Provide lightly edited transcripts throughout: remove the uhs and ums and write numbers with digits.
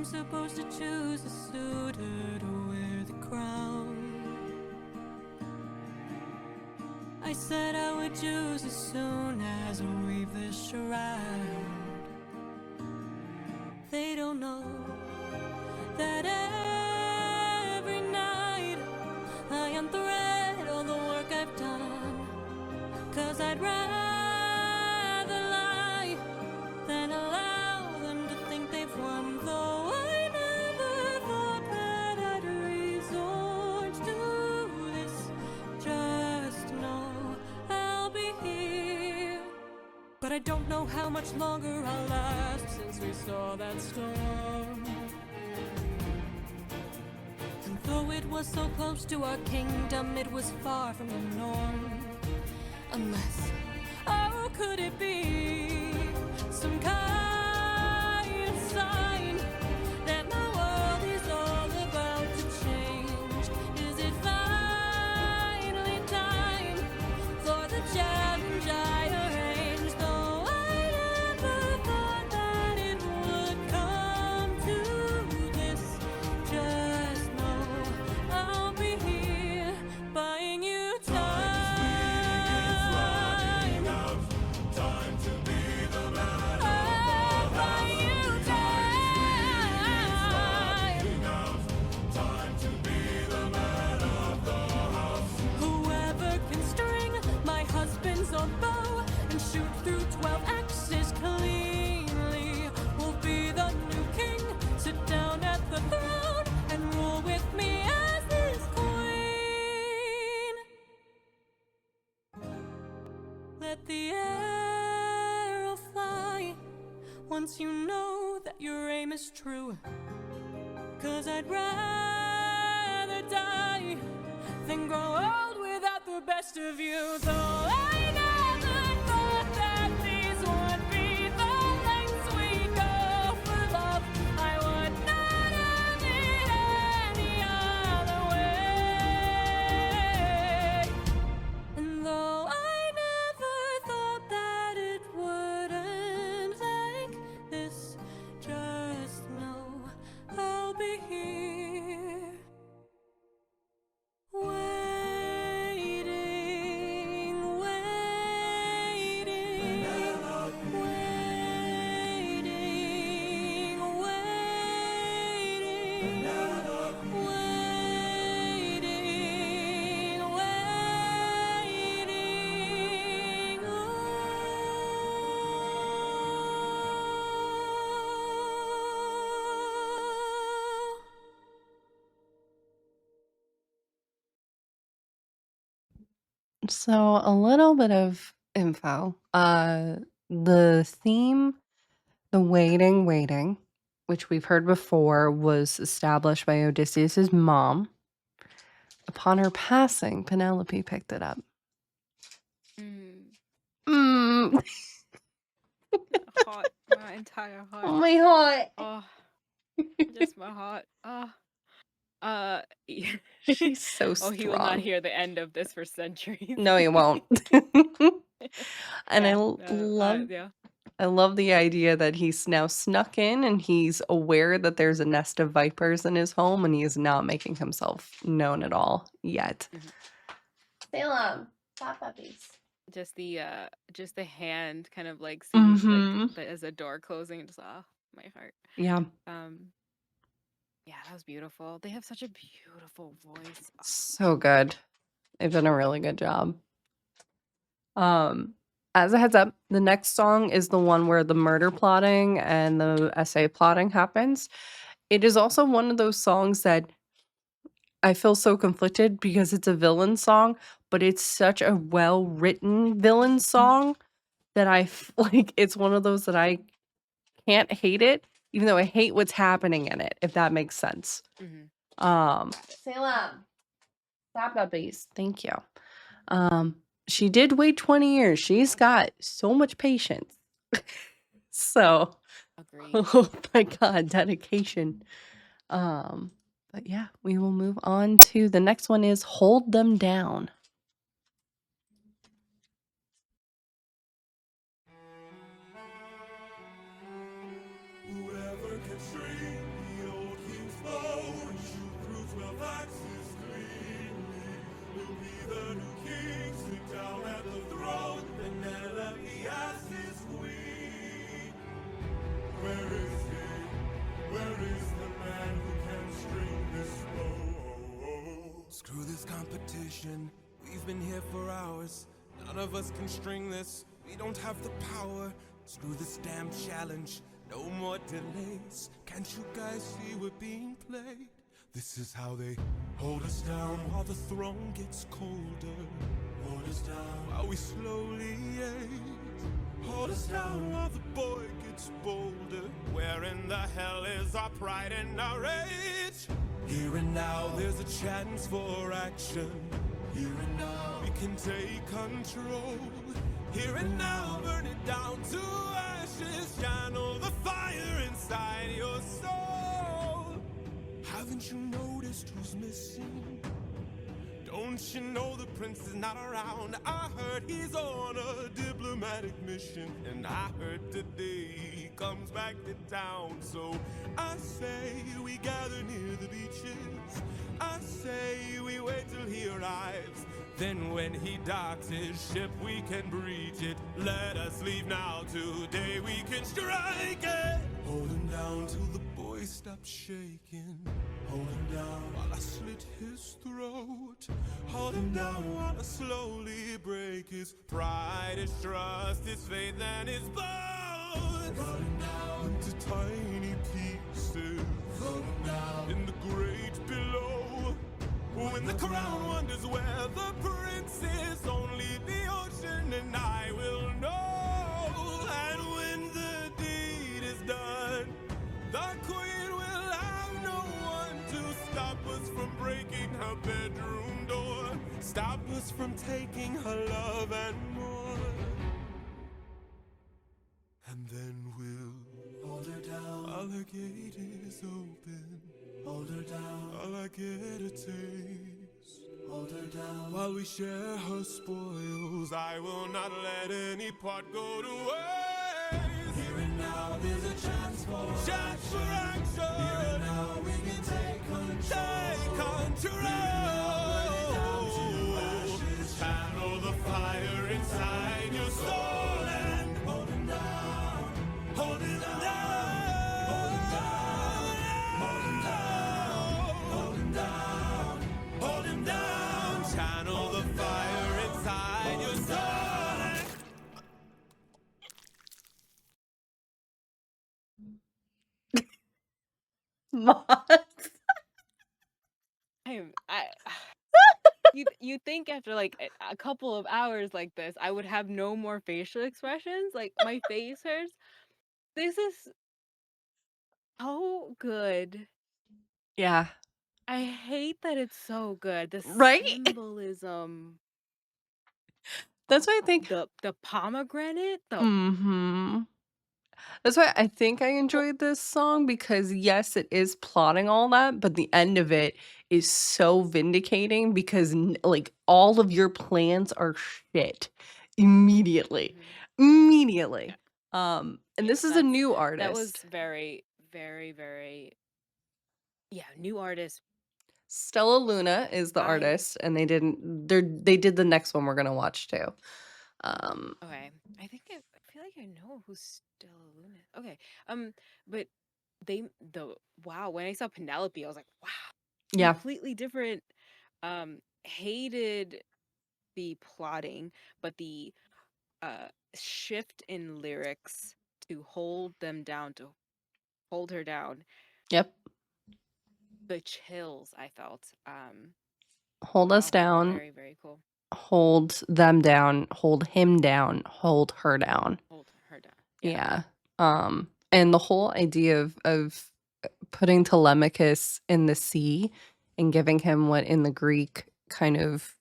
I'm supposed to choose a suitor to wear the crown. I said I would choose as soon as I weave this shroud. They don't know that every night I unthread all the work I've done. 'Cause I'd rather lie than allow them to think they've won. Though I never thought that I'd resort to this. Just know I'll be here. But I don't know how much longer I'll last since we saw that storm. And though it was so close to our kingdom, it was far from the norm. Unless, oh, could it be some kind of sign that my world is all about to change? Is it finally time for the challenge I arranged? Though I never thought that it would come to this. Just know I'll be here buying you time. Bow and shoot through 12 axes cleanly will be the new king. Sit down at the throne and rule with me as his queen. Let the arrow fly once you know that your aim is true. 'Cause I'd rather die than grow old without the best of you. Though I never thought that these would be the lengths we go for love. I would not have it any other way. And though I never thought that it would end like this, just know I'll be here. Waiting, waiting, waiting, waiting, waiting, waiting. So a little bit of info. The theme, the waiting, which we've heard before, was established by Odysseus's mom. Upon her passing, Penelope picked it up. Mm. Hot. My entire heart. Oh, my heart. Oh, just my heart. Yeah. She's so Oh, he will not strong. hear the end of this for centuries. No, he won't. And Yeah, I yeah. love the idea that he's now snuck in and he's aware that there's a nest of vipers in his home and he is not making himself known at all yet. Salem, stop puppies. Just the hand kind of like seeing like as a door closing, just my heart. Yeah. Yeah, that was beautiful. They have such a beautiful voice. So good. They've done a really good job. As a heads up, the next song is the one where the murder plotting and the essay plotting happens. It is also one of those songs that I feel so conflicted because it's a villain song, but it's such a well-written villain song that like it's one of those that I can't hate it, even though I hate what's happening in it, if that makes sense. Salem, stop puppies. Thank you. She did wait 20 years. She's got so much patience. So, Agreed. oh my God, dedication. But yeah, we will move on to the next one is Hold Them Down. Whoever can string me action. We've been here for hours. None of us can string this. We don't have the power. Screw this damn challenge. No more delays. Can't you guys see we're being played? This is how they hold us down while the throne gets colder. Hold us down while we slowly age. Hold us down while the boy gets bolder. Where in the hell is our pride and our rage? Here and now there's a chance for action. Here and now we can take control. Here and now burn it down to ashes. Channel the fire inside your soul. Haven't you noticed who's missing? Don't you know the prince is not around? I heard he's on a diplomatic mission, and I heard today he comes back to town. So I say we gather near the beaches. I say we wait till he arrives. Then when he docks his ship, we can breach it. Let us leave now, today we can strike it. Hold him down till the boy stops shaking. Hold him down while I slit his throat. Hold him down while I slowly break his pride, his trust, his faith, and his bones. Cut him down into tiny pieces. Cut him down in the great below. When the crown wonders where the prince is, only the ocean and I will know. And when the deed is done, the queen will have no one to stop us from breaking her bedroom door. Stop us from taking her love and more. And then we'll hold her down while the gate is open. Hold her down while I get a taste. Hold her down while we share her spoils. I will not let any part go to waste. Here and now there's a chance for action. Here and now we can take control. Take control. Channel the fire inside your soul and hold him down. Hold him down. Channel the fire inside your soul. You think after like a couple of hours like this, I would have no more facial expressions? Like my face hurts. This is so good. Yeah. I hate that it's so good. The Right? symbolism, That's why I think. the pomegranate, the That's why I think I oh, enjoyed this song because yes, it is plotting all that, but the end of it is so vindicating because like all of your plans are shit immediately. Immediately. yeah, And yeah. this is a new That was artist. very, very, very new artist. Stella Luna is the I artist, and they did the next one we're gonna watch too. Okay. I think I feel like I know who's Stella Luna. Okay. But wow, when I saw Penelope, I was like, wow, Yeah. completely different. Hated the plotting, but the shift in lyrics to hold her down, Yep. the chills I felt. Hold us Wow, down. very, very cool. Hold them down, hold him down, hold her down. Hold her down. Yeah. And the whole idea of putting Telemachus in the sea and giving him what in the Greek kind of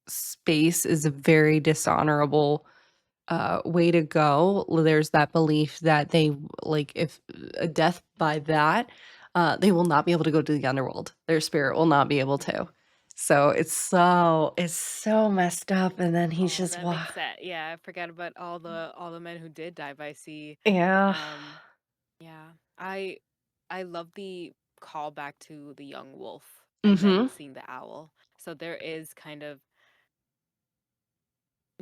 space is a very dishonorable way to go. There's that belief that they like if a death by that, they will not be able to go to the underworld. Their spirit will not be able to. So it's so messed up, and then he's just That makes sense. Yeah, I forgot about all the men who did die by sea. yeah. Yeah. I love the callback to the young wolf and then seeing the owl. So there is kind of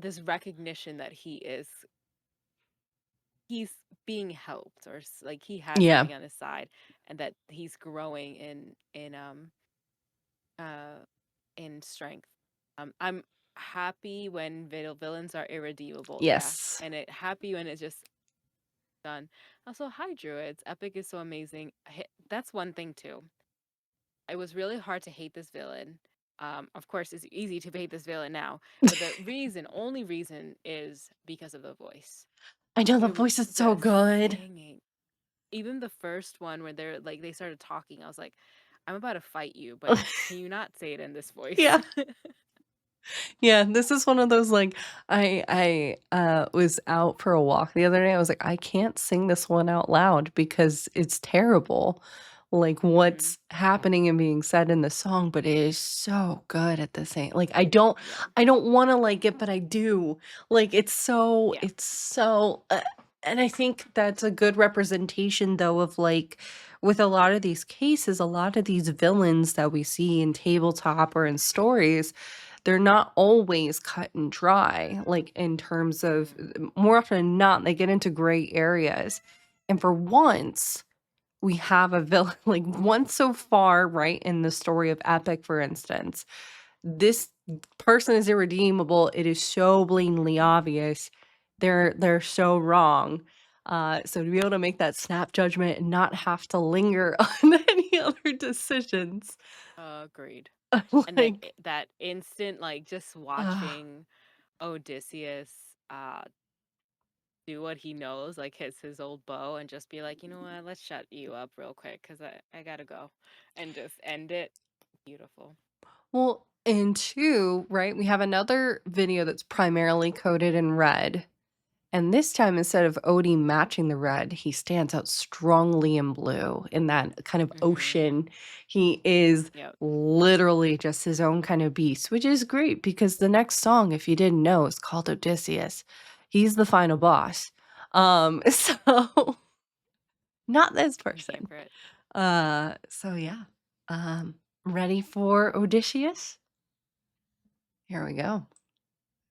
this recognition that he's being helped, or like he has Yeah. something on his side, and that he's growing in strength. I'm happy when villains are irredeemable. Yes. Yeah, and happy when it's just done. Also, hi druids. Epic is so amazing. That's one thing too. It was really hard to hate this villain. Of course, it's easy to hate this villain now, but the only reason, is because of the voice. I know the voice is so The good. singing. Even the first one where they started talking, I was like, I'm about to fight you, but can you not say it in this voice? Yeah. Yeah, this is one of those, like, I was out for a walk the other day. I was like, I can't sing this one out loud because it's terrible. Like what's happening and being said in the song, but it is so good at the same. Like Yeah. I don't want to like it, but I do. Like Yeah. it's so and I think that's a good representation though of like with a lot of these cases, a lot of these villains that we see in tabletop or in stories, they're not always cut and dry, like in terms of more often than not, they get into gray areas. And for once, we have a villain like once so far, right, in the story of Epic, for instance, this person is irredeemable. It is so blatantly obvious. They're so wrong. So to be able to make that snap judgment and not have to linger on any other decisions, Agreed. And like, that instant, like just watching Odysseus do what he knows, like his old bow, and just be like, you know what, let's shut you up real quick because I gotta go, and just end it. Beautiful. well, and two, right, we have another video that's primarily coded in red. And this time, instead of Odie matching the red, he stands out strongly in blue in that kind of ocean. He is Yep. literally just his own kind of beast, which is great because the next song, if you didn't know, is called Odysseus. He's the final boss. So not this My person. favorite. So yeah. Ready for Odysseus? Here we go.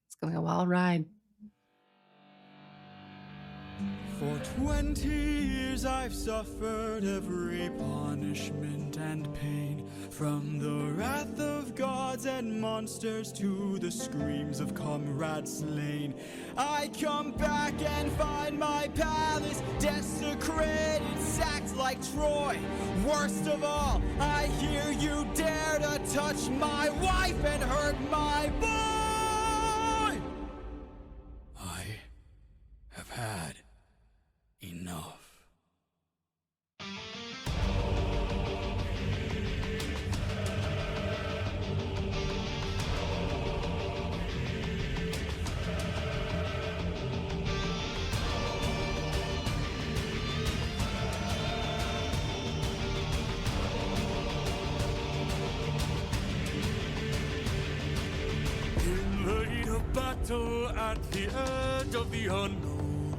It's gonna be a wild ride. For 20 years I've suffered every punishment and pain, from the wrath of gods and monsters to the screams of comrades slain. I come back and find my palace desecrated, sacked like Troy. Worst of all, I hear you dare to touch my wife and hurt my boy! I have had enough. In the heat of battle at the edge of the unknown,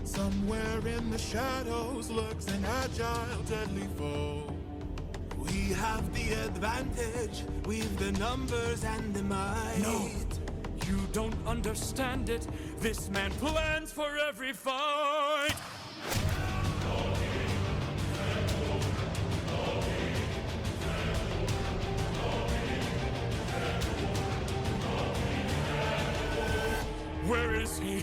somewhere in the shadows lurks an agile, deadly foe. We have the advantage, we've the numbers and the might. No, you don't understand it. This man plans for every fight. Where is he?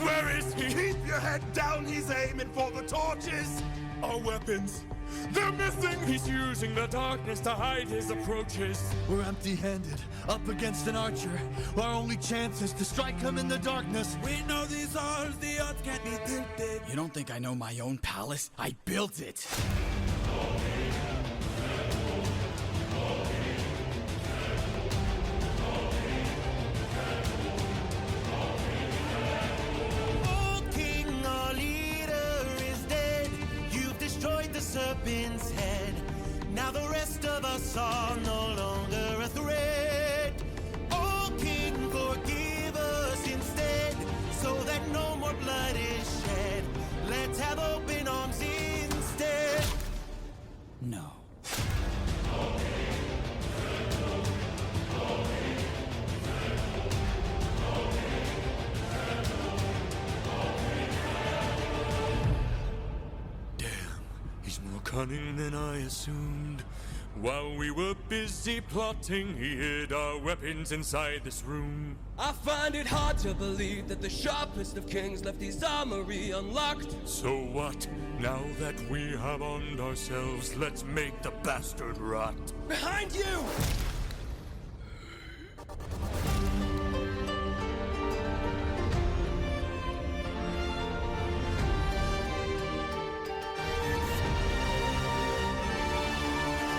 Where is he? Keep your head down, he's aiming for the torches. Our weapons, they're missing. He's using the darkness to hide his approaches. We're empty-handed, up against an archer. Our only chance is to strike him in the darkness. We know these odds, the odds can't be tilted. You don't think I know my own palace? I built it. Serpent's head. Now the rest of us are no longer a threat. Oh King, forgive us instead, so that no more blood is shed. Let's have open arms instead. No. He's more cunning than I assumed. While we were busy plotting, he hid our weapons inside this room. I find it hard to believe that the sharpest of kings left his armory unlocked. So what? Now that we have armed ourselves, let's make the bastard rot. Behind you!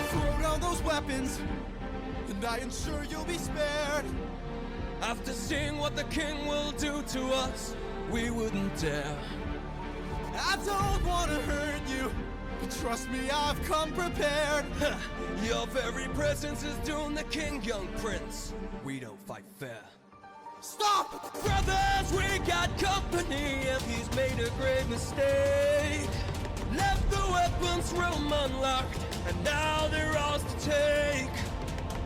Throw down those weapons, and I ensure you'll be spared. After seeing what the king will do to us, we wouldn't dare. I don't want to hurt you, but trust me, I've come prepared. Your very presence is doomed the king, young prince. We don't fight fair. Stop! Brothers, we got company, and he's made a great mistake. Left the weapons room unlocked, and now they're ours to take.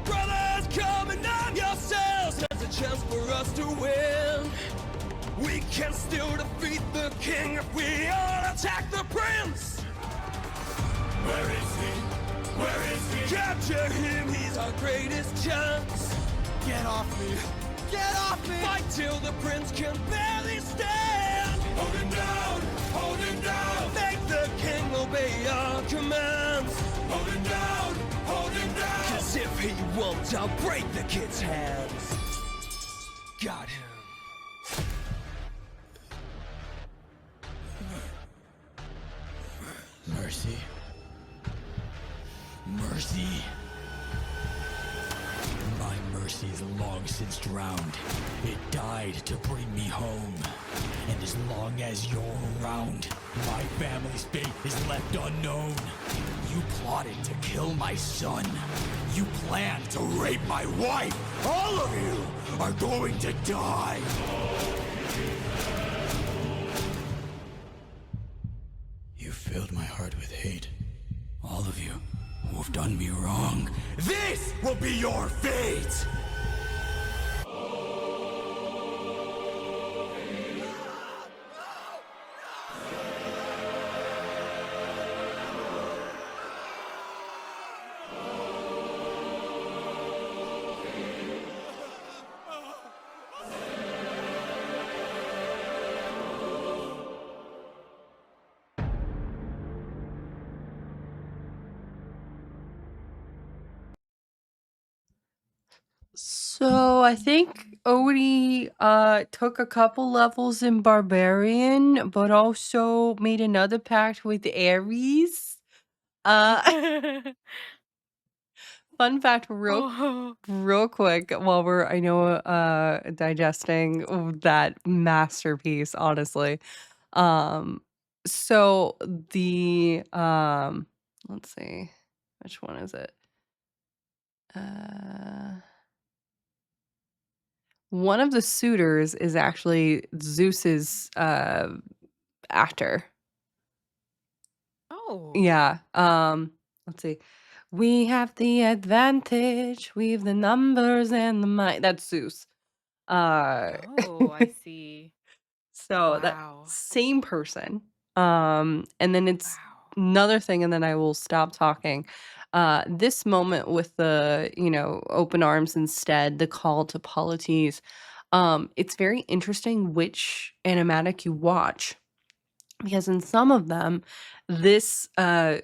Brothers, come and arm yourselves. There's a chance for us to win. We can still defeat the king if we all attack the prince. Where is he? Where is he? Capture him, he's our greatest chance. Get off me! Get off me! Fight till the prince can barely stand. Hold him down! Hold him down! Make the king obey our commands. Hold him down! Hold him down! 'Cause if he won't, I'll break the kid's hands. Got him. Mercy. Mercy. My mercy is long since drowned. It died to bring me home. And as long as you're around, my family's fate is left unknown. You plotted to kill my son. You planned to rape my wife. All of you are going to die. You filled my heart with hate. All of you who have done me wrong. This will be your fate! So I think Odie took a couple levels in Barbarian, but also made another pact with Ares. Fun fact, Oh. real quick, while we're digesting that masterpiece, honestly. So the let's see, which one is it? One of the suitors is actually Zeus's actor. Oh. Yeah. Let's see. We have the advantage. We've the numbers and the might. That's Zeus. Oh, I see. So that Wow. same person. And then it's Wow. another thing, and then I will stop talking. This moment with the, open arms instead, the call to polities. It's very interesting which animatic you watch. Because in some of them, this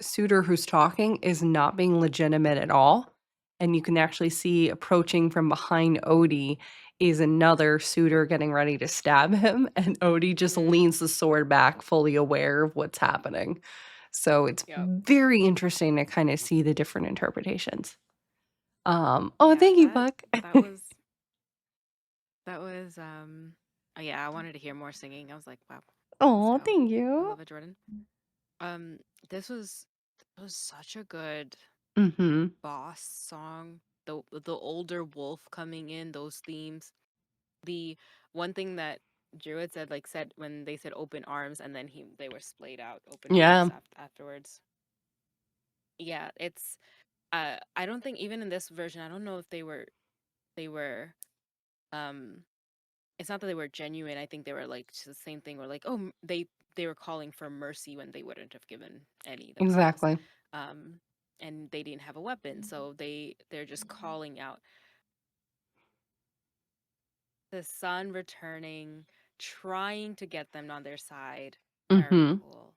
suitor who's talking is not being legitimate at all. And you can actually see approaching from behind Odie is another suitor getting ready to stab him. And Odie just leans the sword back, fully aware of what's happening. So it's Yep. very interesting to kind of see the different interpretations. Oh, Yeah, thank you, that Buck. that was oh yeah, I wanted to hear more singing. I was like, wow. Oh, So, thank I you. love it, Jordan. This was such a good Mm-hmm. boss song. The older wolf coming in, those themes. The one thing that Druid said when they said open arms and then they were splayed out open Yeah. arms afterwards. Yeah, it's I don't think even in this version, I don't know if they were it's not that they were genuine. I think they were like just the same thing, where like, oh, they were calling for mercy when they wouldn't have given any themselves. Exactly. and they didn't have a weapon, so they're just calling out the sun returning, trying to get them on their side. Very Mm-hmm. cool.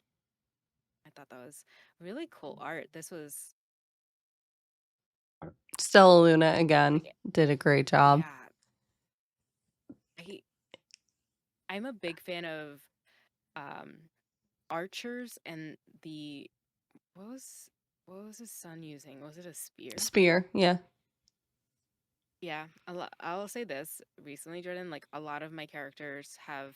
I thought that was really cool art. This was Stella Luna again yeah, did a great job. yeah. I I'm a big fan of um archers and the what was what was his son using? Was it a spear? Spear, yeah. Yeah, I'll say this recently, Jordan. Like a lot of my characters have,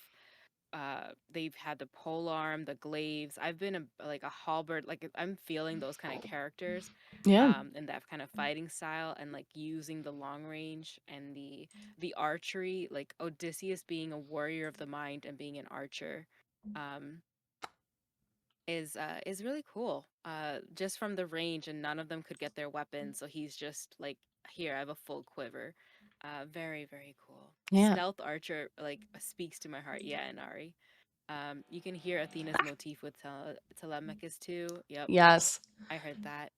they've had the polearm, the glaives. I've been like a halberd. Like I'm feeling those kind of characters, Yeah. and that kind of fighting style, and like using the long range and the archery. Like Odysseus being a warrior of the mind and being an archer, um, is really cool. Just from the range, and none of them could get their weapons, so he's just like, here, I have a full quiver. Very, very cool. Yeah. Stealth archer like speaks to my heart. Yeah, Inari. You can hear Athena's motif with Telemachus too. Yep, Yes. I heard that.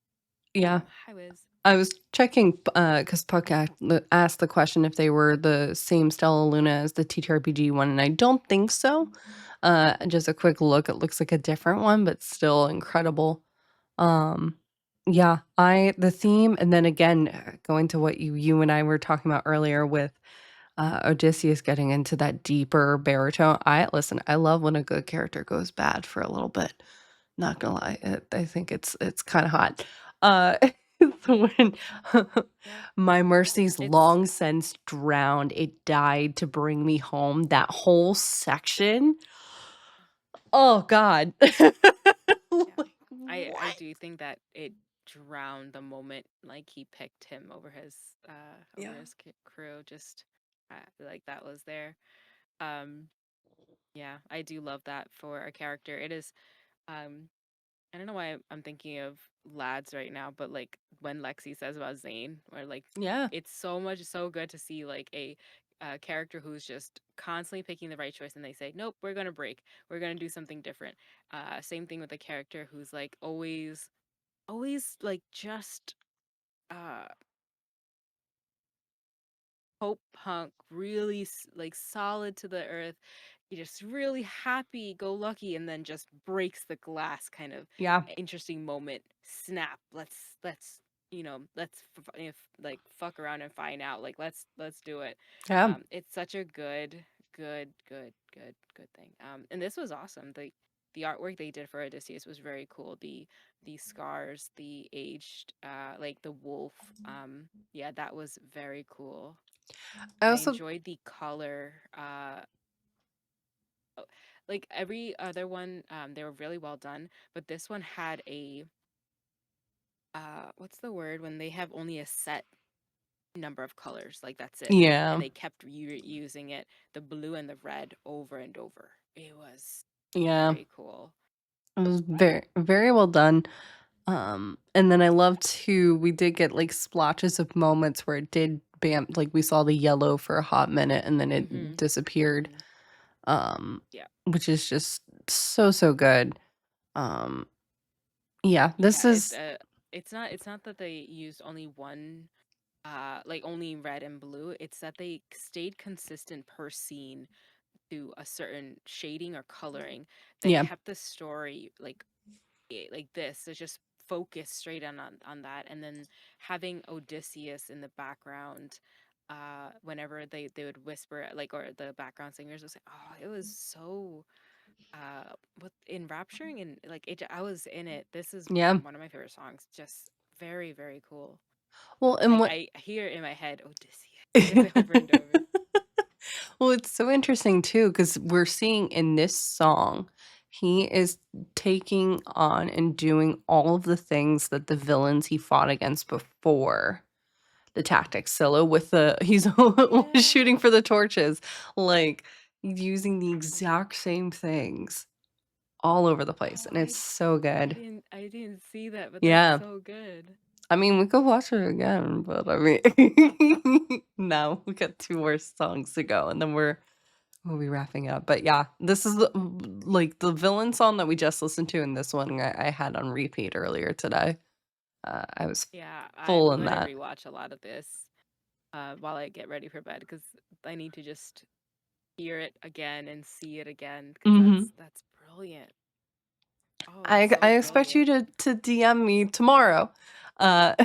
Yeah. Hi Wiz. I was checking because Puck asked the question if they were the same Stella Luna as the TTRPG one, and I don't think so. Just a quick look, it looks like a different one, but still incredible. Um, yeah, the theme, and then again, going to what you and I were talking about earlier with Odysseus getting into that deeper baritone. I love when a good character goes bad for a little bit. Not gonna lie, I think it's kind of hot. Uh, so when Yeah, my mercy's it's long since drowned, it died to bring me home. That whole section. Oh God. yeah. Like, I what? do think that it drowned the moment like he picked him over Yeah. his crew. Just like that was there. Um, yeah, I do love that for a character. It is um I don't know why I'm thinking of lads right now, but like when Lexi says about Zane, or like Yeah. it's so good to see like a character who's just constantly picking the right choice, and they say, "Nope, we're gonna break. We're gonna do something different." Same thing with a character who's like always like just uh hope punk, really like solid to the earth. You're just really happy go lucky, and then just breaks the glass, kind of Yeah. interesting moment. Snap. Let's if like fuck around and find out. Like let's do it. Yeah. It's such a good thing. And this was awesome. The artwork they did for Odysseus was very cool. The scars, the aged, like the wolf. Yeah, that was very cool. I I also enjoyed the color. Like every other one, they were really well done, but this one had a what's the word when they have only a set number of colors, like that's it, yeah. and they kept using it, the blue and the red, over and over. It was Yeah. very cool. It was very very well done. And then I love too, we did get like splotches of moments where it did bam, like we saw the yellow for a hot minute and then it Mhm. disappeared. Mhm. Um, Yeah. which is just so good. Um, yeah, this Yeah, is it's not that they used only one, like only red and blue. It's that they stayed consistent per scene to a certain shading or coloring that yeah, kept the story like like this. So just focus straight on that, and then having Odysseus in the background. Whenever they would whisper, like, or the background singers would say, "Oh, it was so with enrapturing," and like I was in it. This is yeah. one of my favorite songs. Just very, very cool. Well, and what I hear it in my head, Odysseus, over and over. well, it's so interesting too, because we're seeing in this song, he is taking on and doing all of the things that the villains he fought against before the tactics solo with the he's shooting Yeah. for the torches, like using the exact same things all over the place, Oh, and it's so good. I didn't see that, but that's Yeah. so good. I mean, we could watch it again, but I mean, no, we got 2 more songs to go, and then we'll be wrapping up. But yeah, this is like the villain song that we just listened to, and this one I had on repeat earlier today. I was Yeah, full I'm in gonna that. rewatch a lot of this while I get ready for bed because I need to just hear it again and see it again because Hmm that's brilliant. Oh, I it's so expect you brilliant. to DM me tomorrow,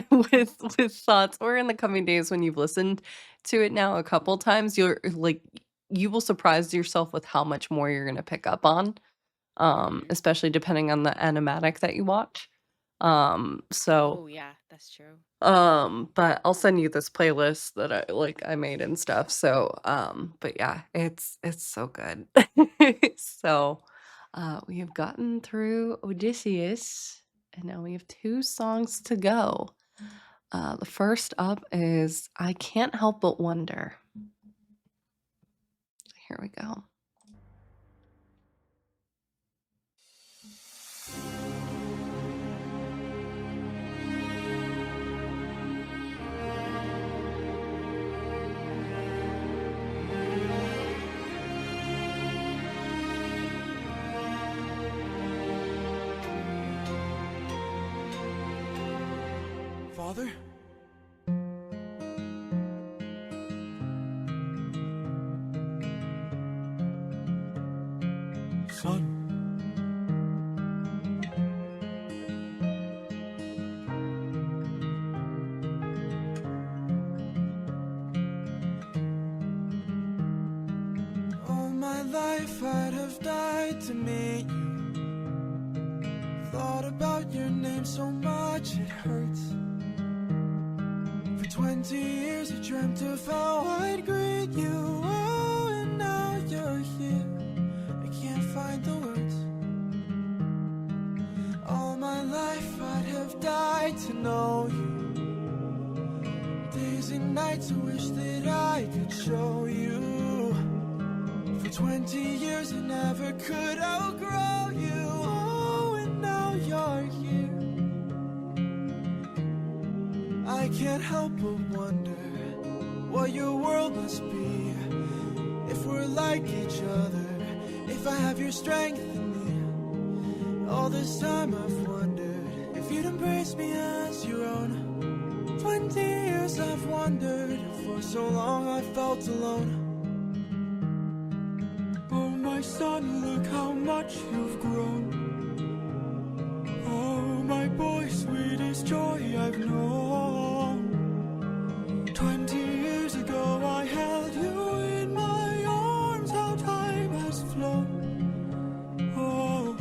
with thoughts, or in the coming days when you've listened to it now a couple times. You're like, you will surprise yourself with how much more you're gonna pick up on, Hmm. especially depending on the animatic that you watch. So Oh yeah, that's true. but I'll send you this playlist that I made and stuff. So, but yeah, it's so good. So, we have gotten through Odysseus, and now we have 2 songs to go. The first up is I Can't Help But Wonder. Here we go. Father? Son? All my life I'd have died to meet you. Thought about your name so much it hurts. For 20 years I dreamt of how I'd greet you. Oh, and now you're here. I can't find the words. All my life I'd have died to know you. Days and nights I wish that I could show you. For 20 years I never could outgrow you. Oh, and now you're here. I can't help but wonder what your world must be. If we're like each other, if I have your strength in me. All this time I've wondered if you'd embrace me as your own. 20 years I've wondered, for so long I felt alone. Oh my son, look how much you've grown. Oh my boy, sweetest joy I've known. 20 years ago I held you in my arms, how time has flown. Oh,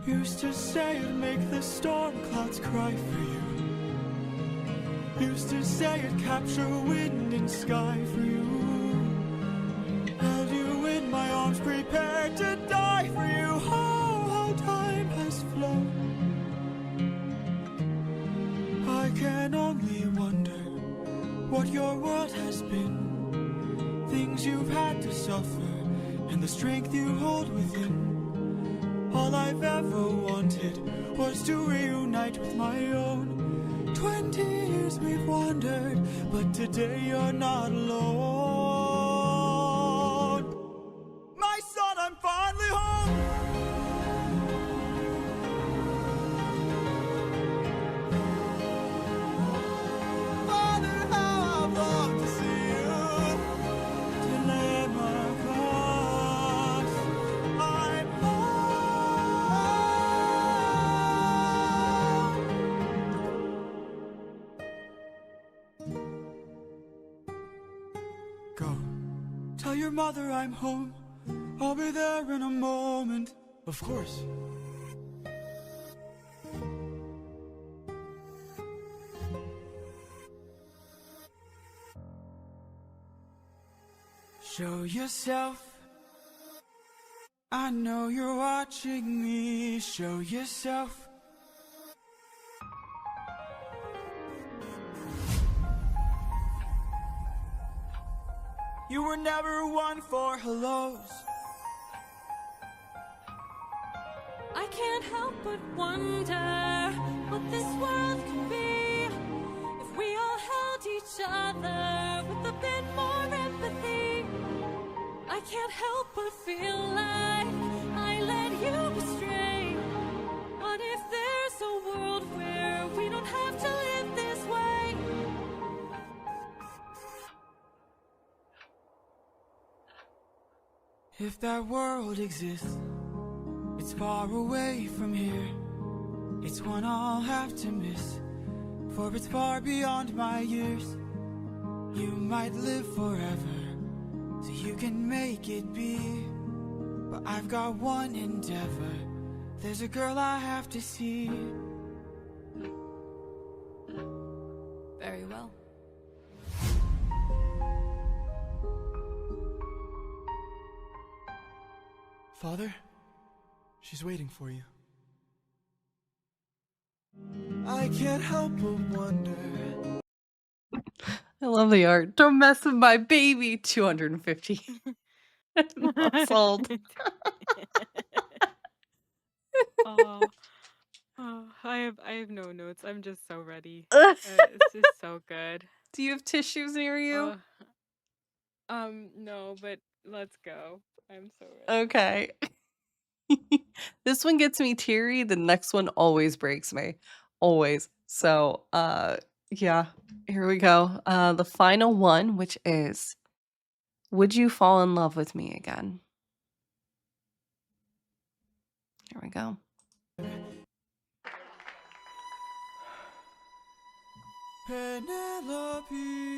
used to say I'd make the storm clouds cry for you. Used to say I'd capture wind and sky for you. Held you in my arms, prepared to die for you. Oh, how time has flown. I can only wonder what your world has been. Things you've had to suffer, and the strength you hold within. All I've ever wanted was to reunite with my own. 20 years we've wandered, but today you're not alone. My son, I'm finally home. Father, how I've longed to see you. Telemachus, I'm home. Go. Tell your mother I'm home. I'll be there in a moment. Of course. Show yourself. I know you're watching me. Show yourself. You were never one for hellos. I can't help but wonder what this world could be if we all held each other with a bit more empathy. I can't help but feel like I led you astray. What if there's a If that world exists, it's far away from here. It's one I'll have to miss, for it's far beyond my years. You might live forever, so you can make it be. But I've got one endeavor. There's a girl I have to see. Very well. Father, she's waiting for you. I can't help but wonder. I love the art. Don't mess with my baby. 250 months old. Oh, I have no notes. I'm just so ready. It's just so good. Do you have tissues near you? No, but let's go. I'm so ready. Okay. This one gets me teary. The next one always breaks me. Always. So, yeah, here we go. The final one, which is, would you fall in love with me again? Here we go. Penelope.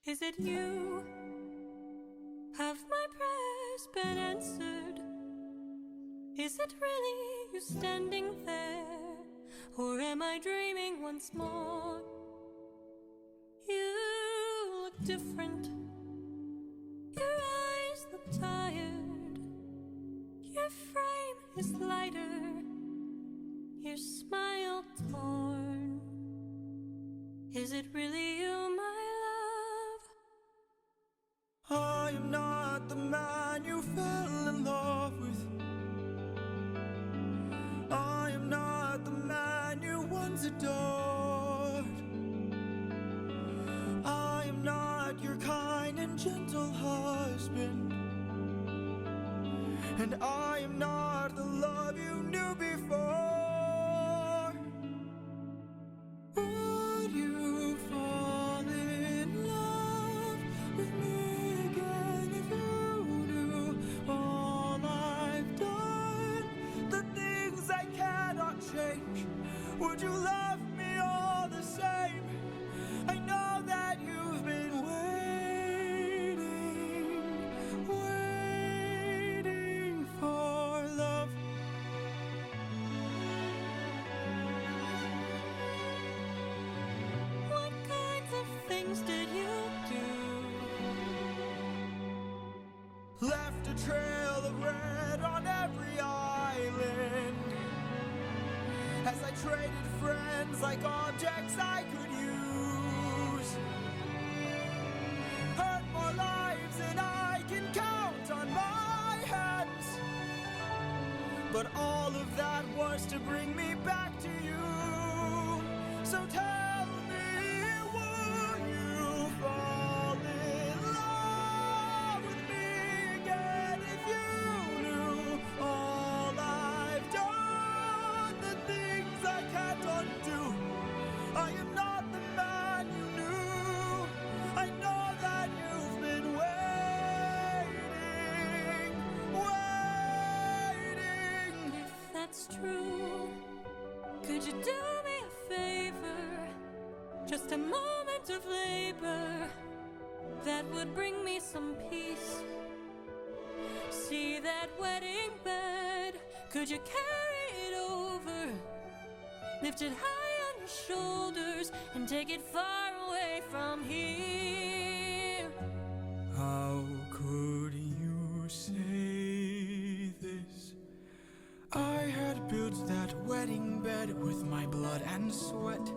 Is it you? Have my prayers been answered? Is it really you standing there? Or am I dreaming once more? You look different. Your eyes look tired. Your frame is lighter. Your smile torn. Is it really you, my love? I am not the man you fell in love with. I am not the man you once adored. I am not your kind and gentle husband. And I am not the love you knew before. Would you fall in love with me again if you knew all I've done? The things I cannot change. Would you love me all the same? I know that you've been waiting for love. What kinds of things did you do? Left a trail of red on every island. As I traded friends like objects I could use. Hurt more lives than I can count on my hands. But all of that was to bring me back to you. So tell me, would you fall in love with me again if you knew all I've done? The things I can't undo. I am not the man you knew. I know that you've been waiting. If that's true, could you do me a favor? Just a moment of labor that would bring me some peace. See that wedding bed? Could you carry it over? Lift it high on your shoulders and take it far away from here. How could you say this? I had built that wedding bed with my blood and sweat.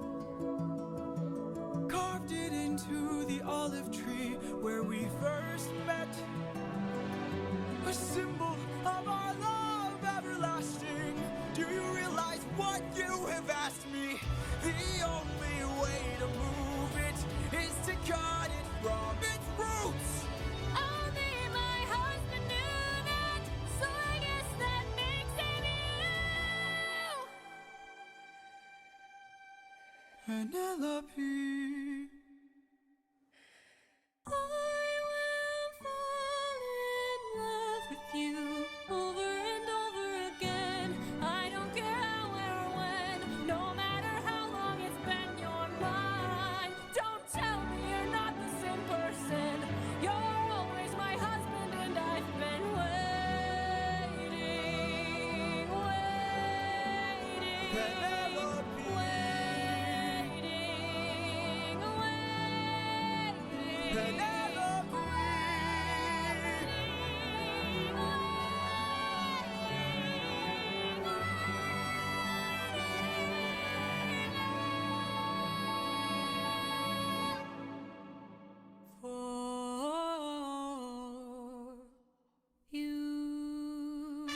Carved it into the olive tree where we first met. A symbol of our love everlasting. Do you realize what you have asked me? The only way to move it is to cut it from its roots. I'll be my husband, new Penelope. I will fall in love with you over and over again. I don't care where or when, no matter how long it's been, you're mine. Don't tell me you're not the same person. You're always my husband, and I've been waiting, Penelope. Penelope. for you.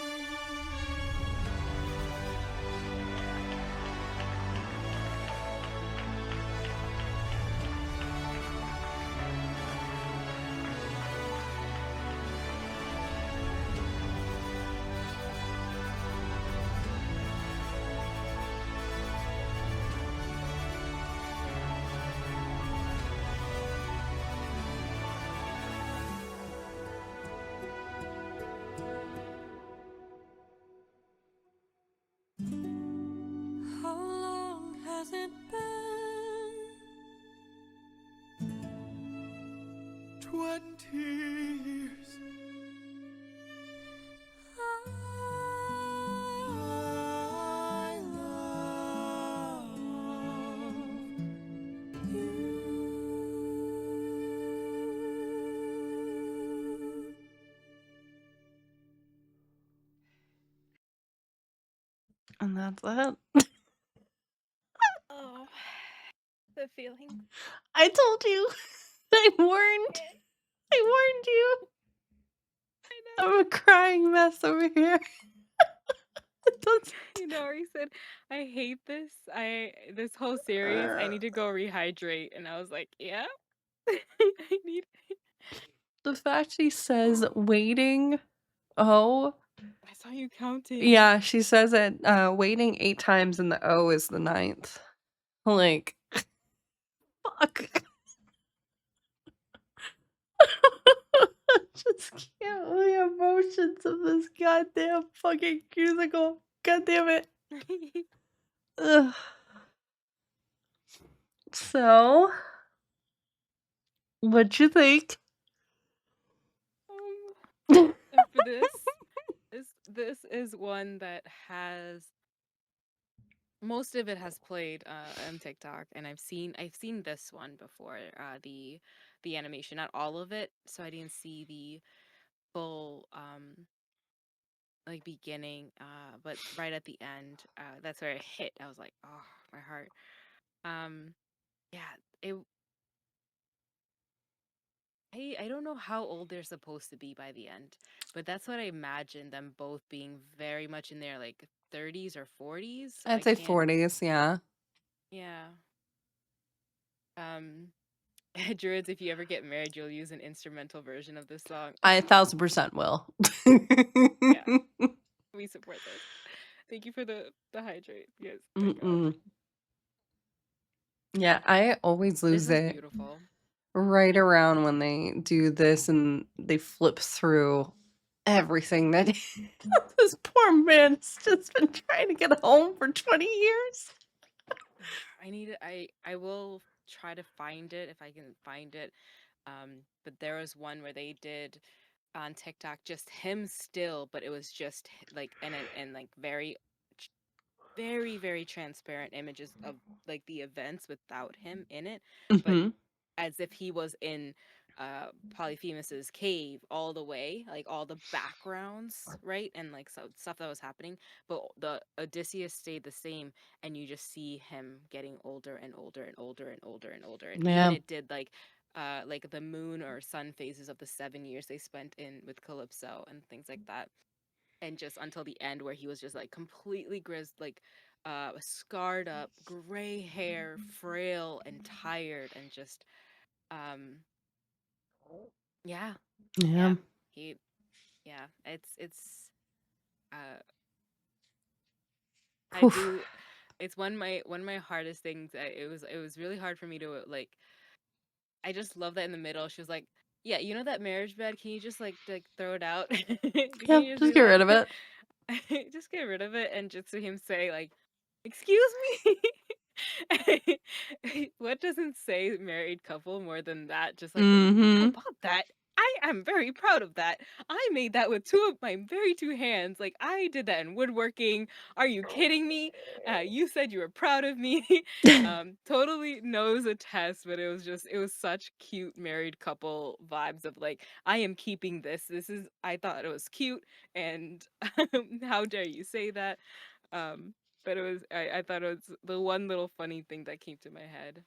How long has it been? 20 years. I love you. And that's it. Oh, the feeling. I told you. I warned you. I'm a crying mess over here. That's- You know, he said, "I hate this. This whole series. I need to go rehydrate." And I was like, "Yeah, I need." the fact she says waiting. Oh, I saw you counting. yeah, she says it. Waiting 8 times and the O is the 9th. Like, fuck. Just can't with the emotions of this goddamn fucking musical. God damn it. Ugh. So, what'd you think? And for this is one that has most of it has played on TikTok, and I've seen this one before. The animation, not all of it, so I didn't see the full like beginning, but right at the end, that's where it hit. I was like, oh, my heart. Yeah, it. I don't know how old they're supposed to be by the end, but that's what I imagine them both being, very much in their like 30s or 40s. I I'd say can't. 40s, yeah. Yeah. Um, Druids, if you ever get married, you'll use an instrumental version of this song. I 1000% will. Yeah, we support this. Thank you for the hydrate. Yes, thank God. Mm-mm. Yeah, I always This lose is it beautiful. right around when they do this and they flip through everything that this poor man's just been trying to get home for 20 years. I will try to find it if I can find it. But there was one where they did on TikTok just him still, but it was just like and like very, very transparent images of like the events without him in it, but Mm-hmm. as if he was in Polyphemus's cave all the way, like all the backgrounds, right? And like so stuff that was happening, but the Odysseus stayed the same, and you just see him getting older and older and older and older and older. And even Yeah. it did like the moon or sun phases of the 7 years they spent in with Calypso and things like that. And just until the end where he was just like completely like scarred up, gray hair, frail and tired, and just um yeah, Yeah. yeah. He yeah, it's I Oof. do it's one of my hardest things. It was really hard for me to like. I just love that in the middle. She was like, "Yeah, you know that marriage bed? Can you just like throw it out? Can Yeah, you just just do get rid of that? it. Just get rid of it." And just to him say like, "Excuse me." What doesn't say married couple more than that? Just like, I Mm-hmm. bought that. I am very proud of that. I made that with two of my very two hands. Like I did that in woodworking. Are you kidding me? You said you were proud of me. Totally knows a test, but it was such cute married couple vibes of like, I am keeping this. I thought it was cute, and how dare you say that? Um, but I thought it was the one little funny thing that came to my head.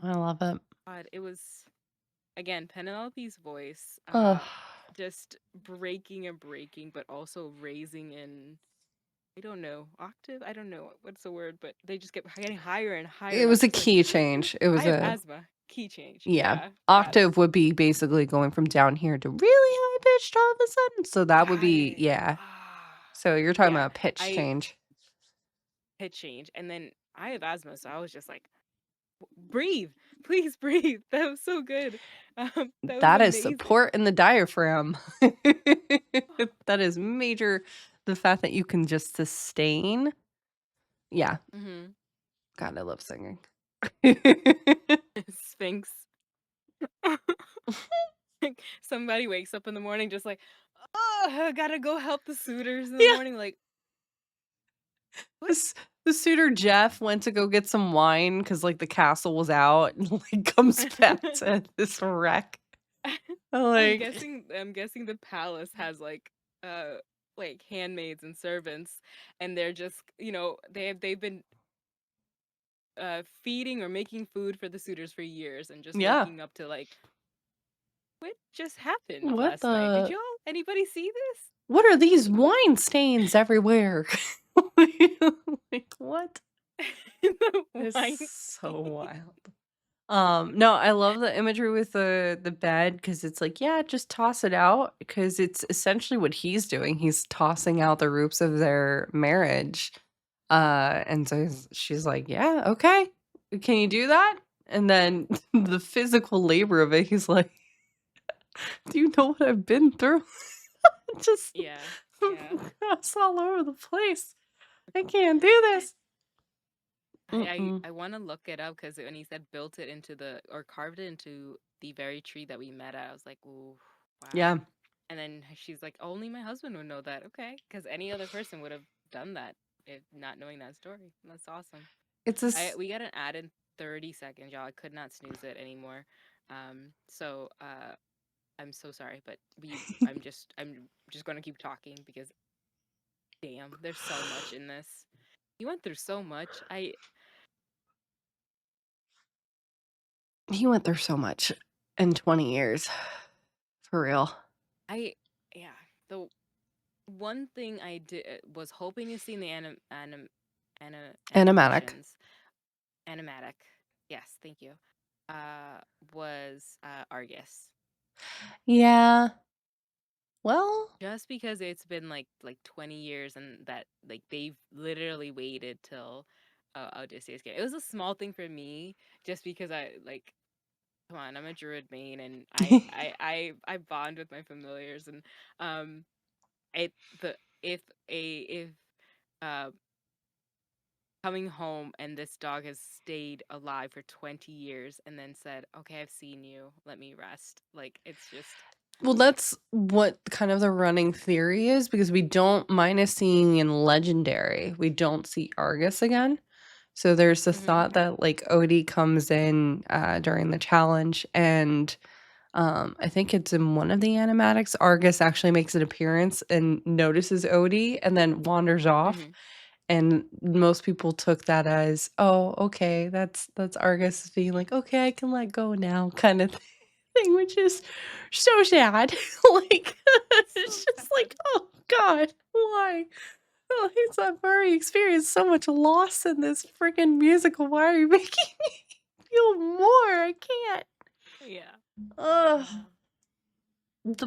I love it. God, it was again Penelope's voice, Ugh. just breaking and breaking, but also raising in, I don't know, octave. I don't know what's the word, but they just kept getting higher and higher, It and I was was a just like, key change. It I was have a asthma. Key change. yeah. Yeah, got it. Octave would be basically going from down here to really high pitched all of a sudden. So that would Got be it. yeah. Ah, So you're talking yeah. about pitch I change. Pitch change, and then I have asthma, so I was just like, breathe, please breathe. That was so good. That was That is amazing. support in the diaphragm. That is major. The fact that you can just sustain. Yeah. Mm-hmm. God, I love singing. Sphinx. Somebody wakes up in the morning just like, oh, I gotta go help the suitors in the Yeah. morning. Like, what? This the suitor Jeff went to go get some wine because like the castle was out and like comes back to this wreck. Like I'm guessing the palace has uh like handmaids and servants, and they're just, they've been feeding or making food for the suitors for years, and just yeah. waking up to like, what just happened What last night? Did the y'all anybody see this? what are these wine stains everywhere? Like what? The It's wine so stain. wild. No, I love the imagery with the bed because it's like, yeah, just toss it out because it's essentially what he's doing. He's tossing out the roots of their marriage. And so she's like, yeah, okay. Can you do that? And then the physical labor of it, he's like, do you know what I've been through? Just Yeah, yeah. grass all over the place. I can't do this. I want to look it up because when he said built it into or carved it into the very tree that we met at, I was like, ooh, Yeah. wow. And then she's like, only my husband would know that. Okay, because any other person would have done that if not knowing that story. That's awesome. It's a We got an ad in 30 seconds, y'all. I could not snooze it anymore. So I'm so sorry, but I'm just gonna keep talking because damn, there's so much in this. You went through so much. he went through so much in 20 years. For real. Yeah. The one thing I did was hoping to see in the Animatic. animations, animatic. Yes, thank you. Was Argus. Yeah. Well, Just because it's been like 20 years, and that like they've literally waited till Odysseus came. It was a small thing for me, just because I like, come on, I'm a druid main, and I bond with my familiars, and um it the if uh coming home and this dog has stayed alive for 20 years and then said, okay, I've seen you, let me rest, like, it's just well, that's what kind of the running theory is because we don't minus seeing in Legendary, we don't see Argus again. So there's the hmm thought that like Odie comes in during the challenge and I think it's in one of the animatics. Argus actually makes an appearance and notices Odie and then wanders off. hmm And most people took that as, oh, okay, that's Argus being like, okay, I can let go now, kind of thing, which is so sad. Like, it's so just like, sad. oh God, why? Oh, I've already experienced so much loss in this freaking musical. Why are you making me feel more? I can't. Yeah. Ugh, uh, the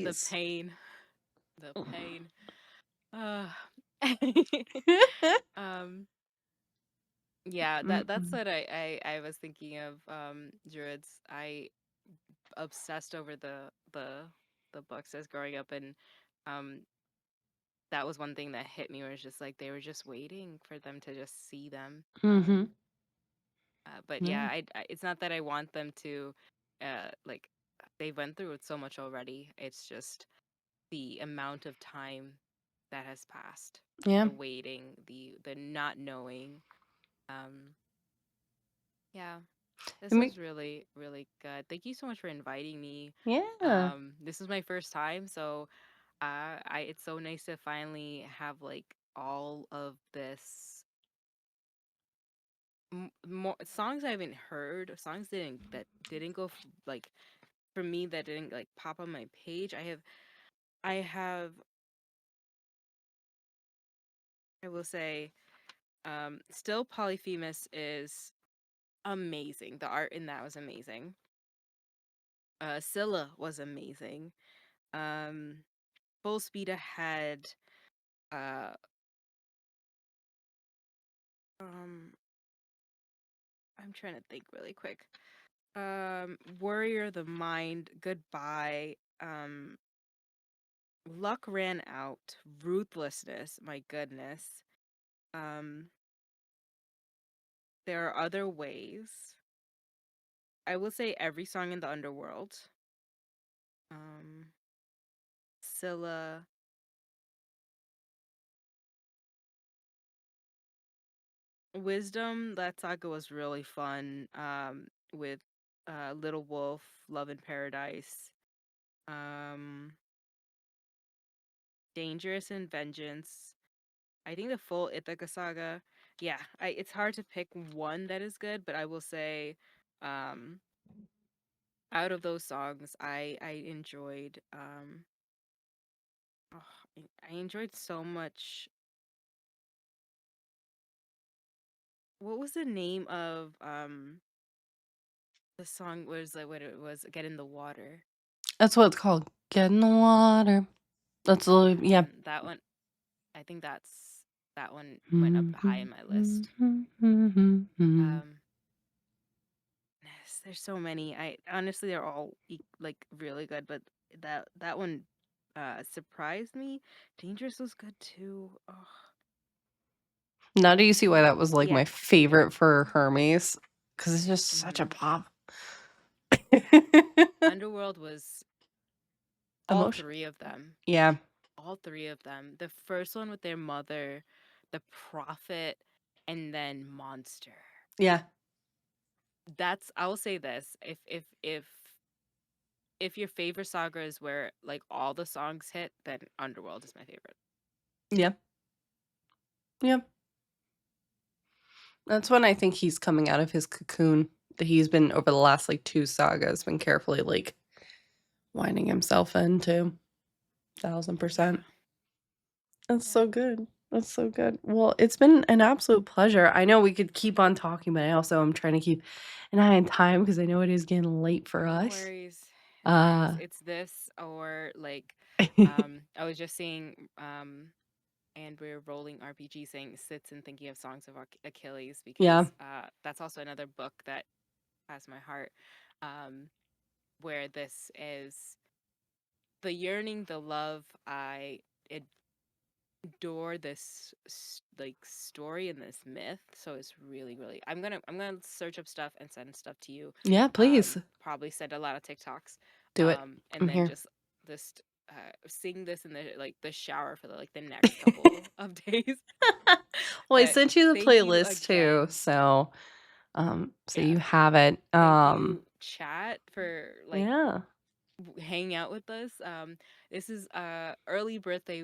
the babies. pain, the pain. uh um Yeah, that's Mm-mm. what I was thinking of. Druids. I obsessed over the books as growing up, and um that was one thing that hit me, where it's just like they were just waiting for them to just see them. Mm-hmm. But Yeah. yeah, it's not that I want them to, like, they went through it so much already. It's just the amount of time that has passed, Yeah. the waiting, the not knowing. Um, yeah, It this make, was really really good. Thank you so much for inviting me. yeah. This is my first time, so I it's so nice to finally have like all of this more songs I haven't heard, songs that didn't go like for me, that didn't like pop on my page. I have I will say, still Polyphemus is amazing. The art in that was amazing. Scylla was amazing. Um, Full Speed Ahead. Uh, um, I'm trying to think really quick. Warrior of the Mind. Goodbye. Luck Ran Out. Ruthlessness. My goodness. Um, there are other ways. I will say every song in the Underworld. Um, Scylla. Wisdom, that saga was really fun. With Little Wolf, Love in Paradise, um, Dangerous and Vengeance. I think the full Ithaca Saga. Yeah, it's hard to pick one that is good, but I will say, um, out of those songs, I enjoyed. Oh, I enjoyed so much. What was the name of the song? Was like what it was? Get in the Water. That's what it's called. Get in the water. That's literally, yeah. That one. I think that one went up high in my list. Um, there's so many. I honestly, they're all like really good, but that one surprised me. Dangerous was good too. Oh, Now do you see why that was like yeah. my favorite for Hermes? Because it's just such a hmm pop. Underworld was all Emotion. three of them. Yeah. All three of them. The first one with their mother, the prophet, and then monster. Yeah. That's, I will say this. If your favorite saga is where like all the songs hit, then Underworld is my favorite. Yeah. Yeah. That's when I think he's coming out of his cocoon that he's been over the last like 2 sagas, been carefully like winding himself into. 1000%. Yeah. That's Yeah. so good. That's so good. Well, it's been an absolute pleasure. I know we could keep on talking, but I also am trying to keep an eye on time because I know it is getting late for No us. worries. No worries. Uh It's this or like I was just seeing and we're rolling RPG saying sits and thinking of songs of Achilles, yeah. because that's also another book that has my heart, um where this is the yearning, the love. I adore this like story and this myth, so it's really really, I'm gonna search up stuff and send stuff to you. Yeah, please Probably send a lot of TikToks, do it. and I'm then here. just sing this in the shower for the next couple of days. Well, I But sent you the thank you playlist too, again. so Yeah, you have it. thank you chat for like Yeah. hang out with us. This is early birthday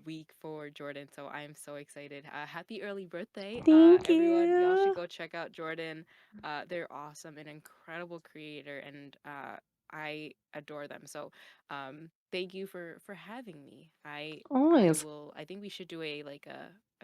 week for Jordan, so I'm so excited. Happy early birthday, Thank everyone! Y'all should you. go check out Jordan. They're awesome, an incredible creator, and I adore them. So, thank you for having me. I Always. will. I think we should do a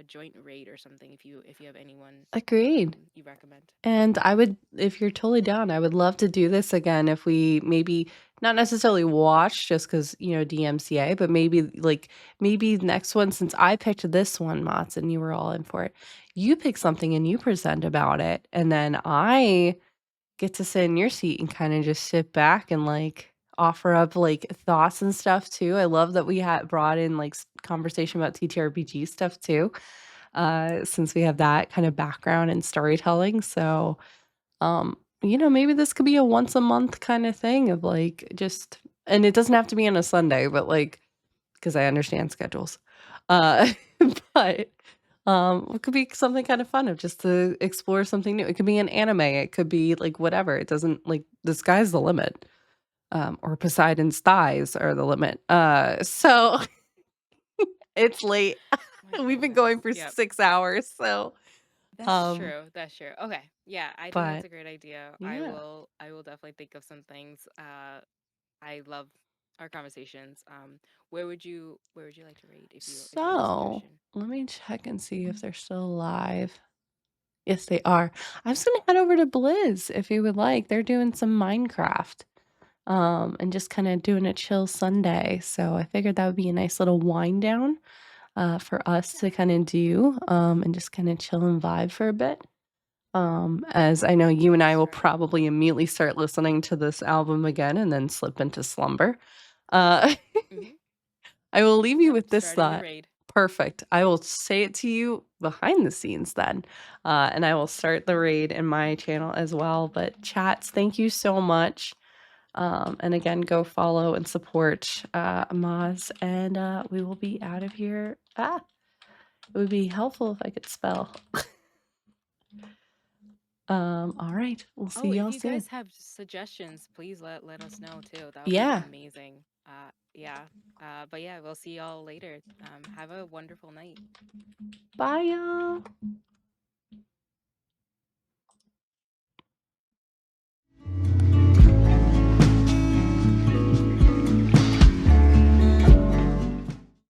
joint raid or something if you have anyone Agreed. you recommend. And I would, if you're totally down, I would love to do this again if we maybe not necessarily watch just because, DMCA, but maybe next one, since I picked this one, Mots, and you were all in for it, you pick something and you present about it, and then I get to sit in your seat and kind of just sit back and like offer up like thoughts and stuff too. I love that we had brought in like conversation about TTRPG stuff too, since we have that kind of background in storytelling. So, maybe this could be a once a month kind of thing of like just, and it doesn't have to be on a Sunday, but like, because I understand schedules. Uh, but it could be something kind of fun of just to explore something new. It could be an anime. It could be like whatever. It doesn't like the sky's the limit. Or Poseidon's thighs are the limit. So it's late. My We've been going for goodness. Yep. 6 hours. So, That's um, true. That's true. Okay. Yeah, I think that's but a great idea. yeah. I will definitely think of some things. I love our conversations. Where would you like to rate if you have a So suggestion? let me check and see if they're still alive. Yes, they are. I was gonna head over to Blizz if you would like. They're doing some Minecraft. And just kind of doing a chill Sunday. So I figured that would be a nice little wind down for us to kind of do and just kind of chill and vibe for a bit. As I know you and I That's will right. probably immediately start listening to this album again and then slip into slumber. Uh, Hmm. I will leave you Yep. with this Starting the thought. raid. Perfect. I will say it to you behind the scenes then. And I will start the raid in my channel as well. But chats, thank you so much. And again, go follow and support Moz, and we will be out of here. It would be helpful if I could spell. All right, we'll see Oh, if y'all you soon. guys have suggestions, please let us know too. That would be Yeah, amazing. Yeah. But yeah, we'll see y'all later. Have a wonderful night. bye y'all.